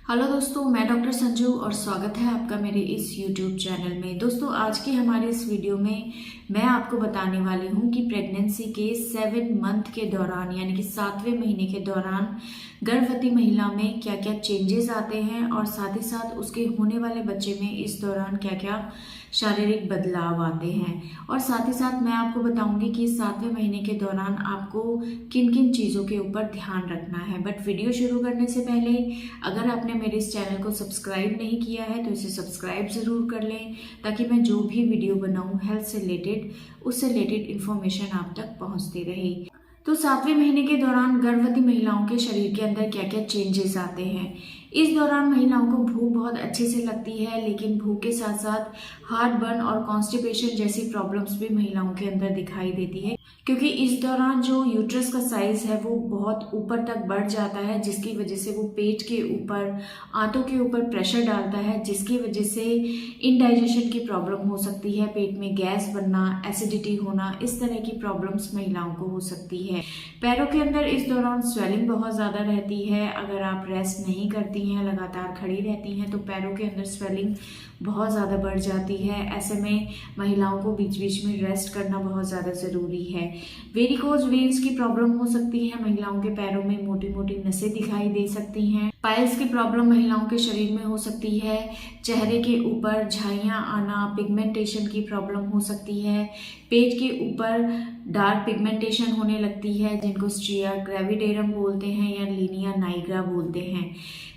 Hello दोस्तों, मैं doctor Sanju और स्वागत है आपका मेरे इस YouTube चैनल में। दोस्तों, आज के हमारे इस वीडियो में मैं आपको बताने वाली हूँ कि प्रेगनेंसी के 7 मंथ के दौरान यानी कि 7वें महीने के दौरान गर्भवती महिला में क्या क्या चेंजेस आते हैं और साथ ही साथ उसके होने वाले बच्चे में इस दौरान क्या क्या शारीरिक बदलाव आते हैं। और साथ ही साथ मैं आपको बताऊंगी कि 7वें महीने के दौरान आपको किन किन चीज़ों के ऊपर ध्यान रखना है। बट वीडियो शुरू करने से पहले अगर आपने मेरे इस चैनल को सब्सक्राइब नहीं किया है तो इसे सब्सक्राइब ज़रूर कर लें, ताकि मैं जो भी वीडियो बनाऊं हेल्थ से रिलेटेड उससे रिलेटेड इन्फॉर्मेशन आप तक पहुंचती रहे। तो 7वें महीने के दौरान गर्भवती महिलाओं के शरीर के अंदर क्या क्या चेंजेस आते हैं। इस दौरान महिलाओं को भूख बहुत अच्छे से लगती है, लेकिन भूख के साथ साथ हार्ट बर्न और कॉन्स्टिपेशन जैसी प्रॉब्लम्स भी महिलाओं के अंदर दिखाई देती है, क्योंकि इस दौरान जो यूट्रस का साइज है वो बहुत ऊपर तक बढ़ जाता है, जिसकी वजह से वो पेट के ऊपर आंतों के ऊपर प्रेशर डालता है, जिसकी वजह से इनडाइजेशन की प्रॉब्लम हो सकती है। पेट में गैस बनना, एसिडिटी होना, इस तरह की प्रॉब्लम्स महिलाओं को हो सकती है। पैरों के अंदर इस दौरान स्वेलिंग बहुत ज़्यादा रहती है। अगर आप रेस्ट नहीं करती हैं, लगातार खड़ी रहती हैं, तो पैरों के अंदर स्वेलिंग बहुत ज़्यादा बढ़ जाती है। ऐसे में महिलाओं को बीच बीच में रेस्ट करना बहुत ज़्यादा ज़रूरी है। वेरिकोज वेन्स की प्रॉब्लम हो सकती है। महिलाओं के पैरों में मोटी मोटी नसें दिखाई दे सकती हैं। पाइल्स की प्रॉब्लम महिलाओं के शरीर में हो सकती है। चेहरे के ऊपर झाइयाँ आना, पिगमेंटेशन की प्रॉब्लम हो सकती है। पेट के ऊपर डार्क पिगमेंटेशन होने लगती है, जिनको स्ट्रिया ग्रेविडेरम बोलते हैं या लीनिया नाइग्रा बोलते हैं।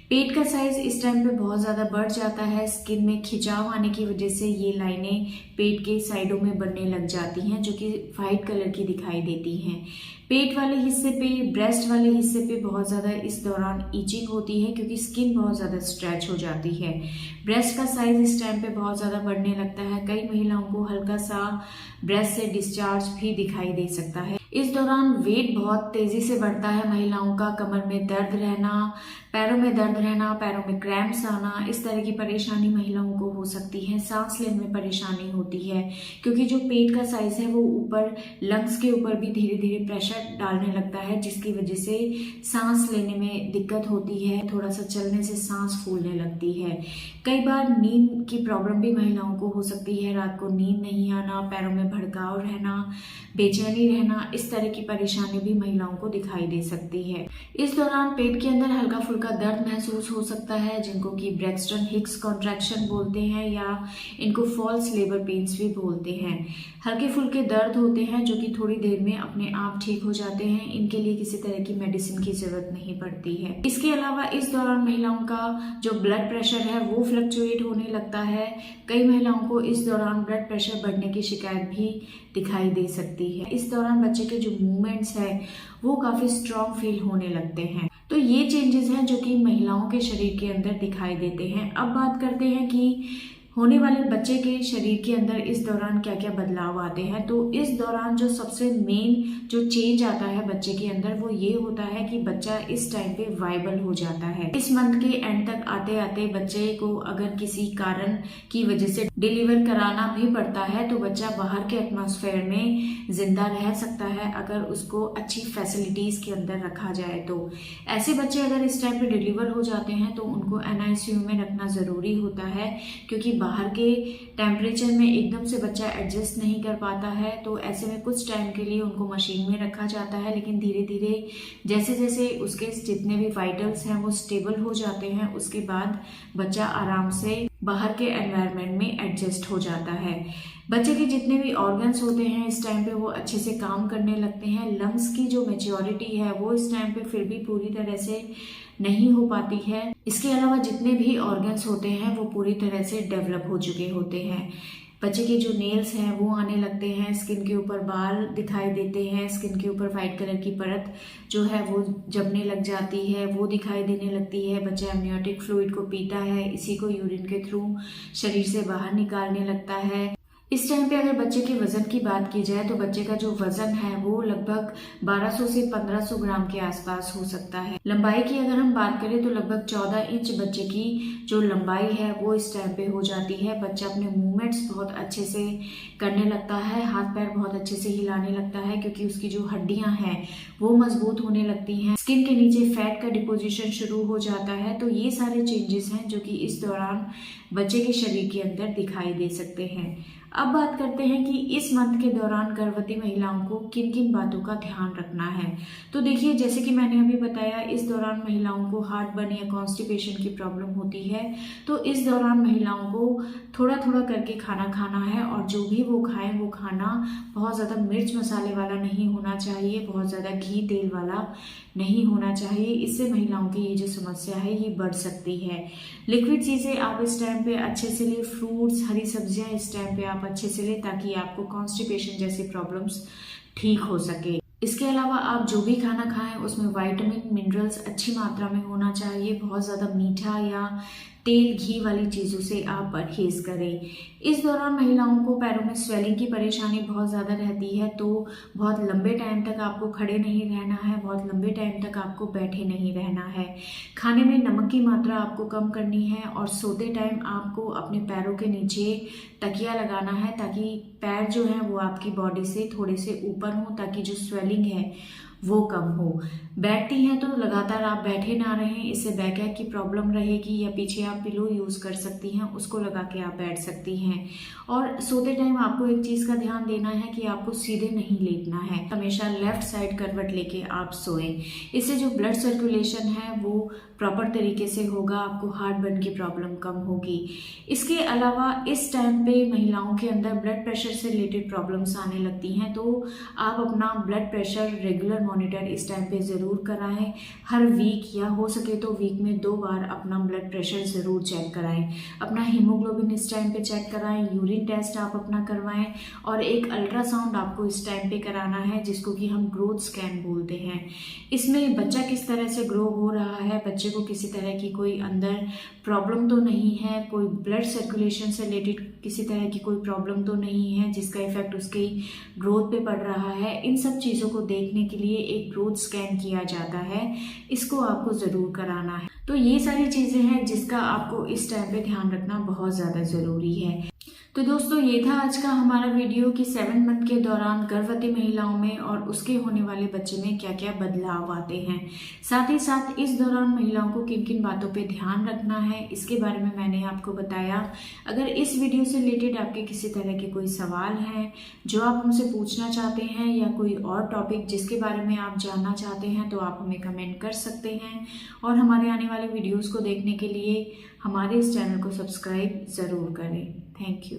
पेट का साइज इस टाइम पे बहुत ज़्यादा बढ़ जाता है। स्किन में खिंचाव आने की वजह से ये लाइनें पेट के साइडों में बनने लग जाती हैं, जो कि वाइट कलर की दिखाई देती हैं। पेट वाले हिस्से पे, ब्रेस्ट वाले हिस्से पे बहुत ज़्यादा इस दौरान ईचिंग होती है, क्योंकि स्किन बहुत ज़्यादा स्ट्रेच हो जाती है। ब्रेस्ट का साइज इस टाइम पे बहुत ज़्यादा बढ़ने लगता है। कई महिलाओं को हल्का सा ब्रेस्ट से डिस्चार्ज भी दिखाई दे सकता है। इस दौरान वेट बहुत तेजी से बढ़ता है महिलाओं का। कमर में दर्द रहना, पैरों में दर्द रहना, पैरों में क्रैम्प्स आना, इस तरह की परेशानी महिलाओं को हो सकती है। सांस लेने में परेशानी होती है, क्योंकि जो पेट का साइज है वो ऊपर लंग्स के ऊपर भी धीरे धीरे प्रेशर डालने लगता है, जिसकी वजह से सांस लेने में दिक्कत होती है। थोड़ा सा चलने से सांस फूलने लगती है। कई बार नींद की प्रॉब्लम भी महिलाओं को हो सकती है। रात को नींद नहीं आना, पैरों में भड़काव रहना, बेचैनी रहना, इस तरह की परेशानी भी महिलाओं को दिखाई दे सकती है। इस दौरान पेट के अंदर हल्का फुल्का दर्द महसूस हो सकता है, जिनको कि ब्रैक्सटन हिक्स कॉन्ट्रैक्शन बोलते हैं या इनको फॉल्स लेबर पेन्स भी बोलते हैं। हल्के फुल्के दर्द होते हैं जो कि थोड़ी देर में अपने आप ठीक हो जाते हैं। इनके लिए किसी तरह की मेडिसिन की जरूरत नहीं पड़ती है। इसके अलावा इस दौरान महिलाओं का जो ब्लड प्रेशर है वो फ्लक्चुएट होने लगता है। कई महिलाओं को इस दौरान ब्लड प्रेशर बढ़ने की शिकायत भी दिखाई दे सकती है। इस दौरान बच्चे के जो मूवमेंट्स है वो काफी स्ट्रॉन्ग फील होने लगते हैं। तो ये चेंजेस हैं जो कि महिलाओं के शरीर के अंदर दिखाई देते हैं। अब बात करते हैं कि होने वाले बच्चे के शरीर के अंदर इस दौरान क्या क्या बदलाव आते हैं। तो इस दौरान जो सबसे मेन जो चेंज आता है बच्चे के अंदर वो ये होता है कि बच्चा इस टाइम पे वाइबल हो जाता है। इस मंथ के एंड तक आते आते बच्चे को अगर किसी कारण की वजह से डिलीवर कराना भी पड़ता है तो बच्चा बाहर के एटमॉस्फेयर में जिंदा रह सकता है, अगर उसको अच्छी फैसिलिटीज के अंदर रखा जाए। तो ऐसे बच्चे अगर इस टाइम पे डिलीवर हो जाते हैं तो उनको NICU में रखना जरूरी होता है, क्योंकि बाहर के टेम्परेचर में एकदम से बच्चा एडजस्ट नहीं कर पाता है। तो ऐसे में कुछ टाइम के लिए उनको मशीन में रखा जाता है, लेकिन धीरे धीरे जैसे जैसे उसके जितने भी वाइटल्स हैं वो स्टेबल हो जाते हैं, उसके बाद बच्चा आराम से बाहर के एनवायरनमेंट में एडजस्ट हो जाता है। बच्चे के जितने भी ऑर्गन्स होते हैं इस टाइम पे वो अच्छे से काम करने लगते हैं। लंग्स की जो मेच्योरिटी है वो इस टाइम पे फिर भी पूरी तरह से नहीं हो पाती है। इसके अलावा जितने भी ऑर्गन्स होते हैं वो पूरी तरह से डेवलप हो चुके होते हैं। बच्चे के जो नेल्स हैं वो आने लगते हैं, स्किन के ऊपर बाल दिखाई देते हैं, स्किन के ऊपर वाइट कलर की परत जो है वो जमने लग जाती है, वो दिखाई देने लगती है। बच्चा एमनियोटिक फ्लूइड को पीता है, इसी को यूरिन के थ्रू शरीर से बाहर निकालने लगता है। इस टाइम पे अगर बच्चे के वजन की बात की जाए तो बच्चे का जो वजन है वो लगभग 1200 से 1500 ग्राम के आसपास हो सकता है। लंबाई की अगर हम बात करें तो लगभग 14 इंच बच्चे की जो लंबाई है वो इस टाइम पे हो जाती है। बच्चा अपने मूवमेंट्स बहुत अच्छे से करने लगता है, हाथ पैर बहुत अच्छे से हिलाने लगता है क्योंकि उसकी जो हड्डियां हैं वो मजबूत होने लगती हैं। स्किन के नीचे फैट का डिपोजिशन शुरू हो जाता है। तो ये सारे चेंजेस हैं जो कि इस दौरान बच्चे के शरीर के अंदर दिखाई दे सकते हैं। अब बात करते हैं कि इस मंथ के दौरान गर्भवती महिलाओं को किन किन बातों का ध्यान रखना है। तो देखिए, जैसे कि मैंने अभी बताया, इस दौरान महिलाओं को हार्ट बर्न या कॉन्स्टिपेशन की प्रॉब्लम होती है। तो इस दौरान महिलाओं को थोड़ा थोड़ा करके खाना खाना है और जो भी वो खाएं वो खाना बहुत ज़्यादा मिर्च मसाले वाला नहीं होना चाहिए, बहुत ज़्यादा घी तेल वाला नहीं होना चाहिए। इससे महिलाओं की ये जो समस्या है ये बढ़ सकती है। लिक्विड चीज़ें आप इस टाइम पे अच्छे से ले, फ्रूट्स, हरी सब्जियां इस टाइम पे आप अच्छे से ले ताकि आपको कॉन्स्टिपेशन जैसी प्रॉब्लम्स ठीक हो सके। इसके अलावा आप जो भी खाना खाएं उसमें विटामिन मिनरल्स अच्छी मात्रा में होना चाहिए। बहुत ज़्यादा मीठा या तेल घी वाली चीज़ों से आप परहेज करें। इस दौरान महिलाओं को पैरों में स्वेलिंग की परेशानी बहुत ज़्यादा रहती है। तो बहुत लंबे टाइम तक आपको खड़े नहीं रहना है, बहुत लंबे टाइम तक आपको बैठे नहीं रहना है। खाने में नमक की मात्रा आपको कम करनी है और सोते टाइम आपको अपने पैरों के नीचे तकिया लगाना है ताकि पैर जो है वो आपकी बॉडी से थोड़े से ऊपर हो ताकि जो स्वेलिंग है वो कम हो। बैठती हैं तो लगातार आप बैठे ना रहें, इससे बैकएक की प्रॉब्लम रहेगी। या पीछे आप पिलो यूज कर सकती हैं, उसको लगा के आप बैठ सकती हैं। और सोते टाइम आपको एक चीज का ध्यान देना है कि आपको सीधे नहीं लेटना है, हमेशा लेफ्ट साइड करवट लेके आप सोएं। इससे जो ब्लड सर्कुलेशन है वो प्रॉपर तरीके से होगा, आपको हार्ट बर्न की प्रॉब्लम कम होगी। इसके अलावा इस टाइम पे महिलाओं के अंदर ब्लड प्रेशर से रिलेटेड प्रॉब्लम्स आने लगती हैं। तो आप अपना ब्लड प्रेशर रेगुलर मॉनिटर इस टाइम पे ज़रूर कराएं। हर वीक या हो सके तो वीक में 2 बार अपना ब्लड प्रेशर ज़रूर चेक कराएं। अपना हीमोग्लोबिन इस टाइम पे चेक कराएं, यूरिन टेस्ट आप अपना करवाएं और एक अल्ट्रासाउंड आपको इस टाइम पे कराना है जिसको कि हम ग्रोथ स्कैन बोलते हैं। इसमें बच्चा किस तरह से ग्रो हो रहा है, बच्चे को किसी तरह की कोई अंदर प्रॉब्लम तो नहीं है, कोई ब्लड सर्कुलेशन से रिलेटेड किसी तरह की कोई प्रॉब्लम तो नहीं है जिसका इफेक्ट उसकी ग्रोथ पे पड़ रहा है। इन सब चीज़ों को देखने के लिए एक ग्रोथ स्कैन किया जाता है, इसको आपको ज़रूर कराना है। तो ये सारी चीज़ें हैं जिसका आपको इस टाइम पे ध्यान रखना बहुत ज़्यादा ज़रूरी है। तो दोस्तों, ये था आज का हमारा वीडियो कि 7 मंथ के दौरान गर्भवती महिलाओं में और उसके होने वाले बच्चे में क्या क्या बदलाव आते हैं। साथ ही साथ इस दौरान महिलाओं को किन किन बातों पे ध्यान रखना है इसके बारे में मैंने आपको बताया। अगर इस वीडियो से रिलेटेड आपके किसी तरह के कोई सवाल हैं जो आप हमसे पूछना चाहते हैं या कोई और टॉपिक जिसके बारे में आप जानना चाहते हैं तो आप हमें कमेंट कर सकते हैं। और हमारे आने वाले वीडियोज़ को देखने के लिए हमारे इस चैनल को सब्सक्राइब ज़रूर करें। Thank you.